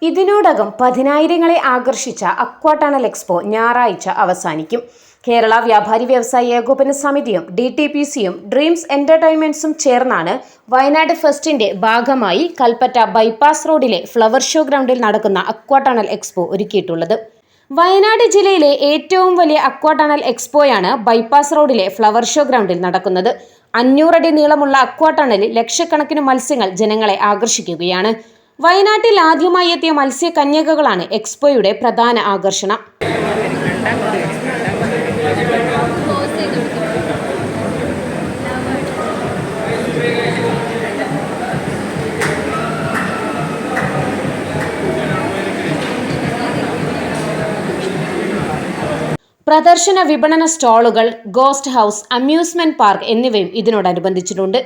ഇതിനോടകം പതിനായിരങ്ങളെ ആകർഷിച്ച അക്വാ tunnel expo ഞായറാഴ്ച അവസാനിക്കും. കേരള വ്യാപാരി വ്യവസായി ഏകോപന സമിതിയും DTPCയും ഡ്രീംസ് എന്റർടൈൻമെന്റ്സും ചേർന്നാണ് വയനാട് ഫെസ്റ്റിന്റെ ഭാഗമായി കൽപ്പറ്റ ബൈപ്പാസ് റോഡിലെ ഫ്ലവർ ഷോ ഗ്രൗണ്ടിൽ നടക്കുന്ന അക്വാ ടണൽ എക്സ്പോ ഒരുക്കിയിട്ടുള്ളത്. വയനാട് ജില്ലയിലെ ഏറ്റവും വലിയ അക്വാ ടണൽ എക്സ്പോയാണ് ബൈപ്പാസ് റോഡിലെ ഫ്ലവർ ഷോ ഗ്രൗണ്ടിൽ നടക്കുന്നത്. 500 അടി നീളമുള്ള അക്വാ ടണലിൽ ലക്ഷക്കണക്കിന് മത്സ്യങ്ങൾ ജനങ്ങളെ ആകർഷിക്കുകയാണ്. വയനാട്ടിൽ ആദ്യമായി എത്തിയ മത്സ്യകന്യകകളാണ് എക്സ്പോയുടെ പ്രധാന ആകർഷണം. പ്രദർശന വിപണന സ്റ്റാളുകൾ, ഗോസ്റ്റ് ഹൗസ്, അമ്യൂസ്മെന്റ് പാർക്ക് എന്നിവയും ഇതിനോടനുബന്ധിച്ചിട്ടുണ്ട്.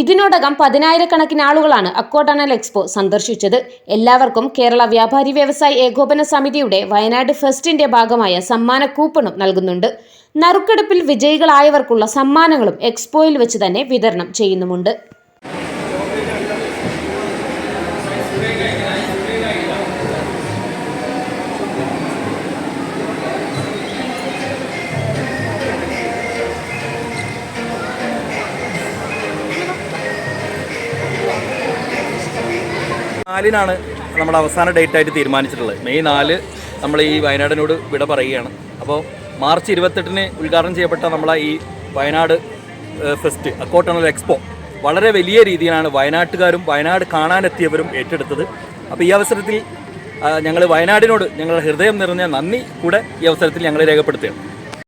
ഇതിനോടകം 10,000-കണക്കിന് ആളുകളാണ് അക്വാ ടണൽ എക്സ്പോ സന്ദർശിച്ചത്. എല്ലാവർക്കും കേരള വ്യാപാരി വ്യവസായി ഏകോപന സമിതിയുടെ വയനാട് ഫെസ്റ്റിന്റെ ഭാഗമായ സമ്മാന കൂപ്പണും നൽകുന്നുണ്ട്. നറുക്കെടുപ്പിൽ വിജയികളായവർക്കുള്ള സമ്മാനങ്ങളും എക്സ്പോയിൽ വെച്ച് തന്നെ വിതരണം ചെയ്യുന്നുമുണ്ട്. നാലിനാണ് നമ്മുടെ അവസാന ഡേറ്റ് ആയിട്ട് തീരുമാനിച്ചിട്ടുള്ളത്. മെയ് 4 നമ്മൾ ഈ വയനാടിനോട് വിട പറയുകയാണ്. അപ്പോൾ മാർച്ച് 28-ന് ഉദ്ഘാടനം ചെയ്യപ്പെട്ട നമ്മളെ ഈ വയനാട് ഫെസ്റ്റ് അക്വാ ടണൽ എക്സ്പോ വളരെ വലിയ രീതിയിലാണ് വയനാട്ടുകാരും വയനാട് കാണാനെത്തിയവരും ഏറ്റെടുത്തത്. അപ്പോൾ ഈ അവസരത്തിൽ ഞങ്ങൾ വയനാടിനോട് ഞങ്ങളുടെ ഹൃദയം നിറഞ്ഞ നന്ദി കൂടെ ഈ അവസരത്തിൽ ഞങ്ങൾ രേഖപ്പെടുത്തുകയാണ്.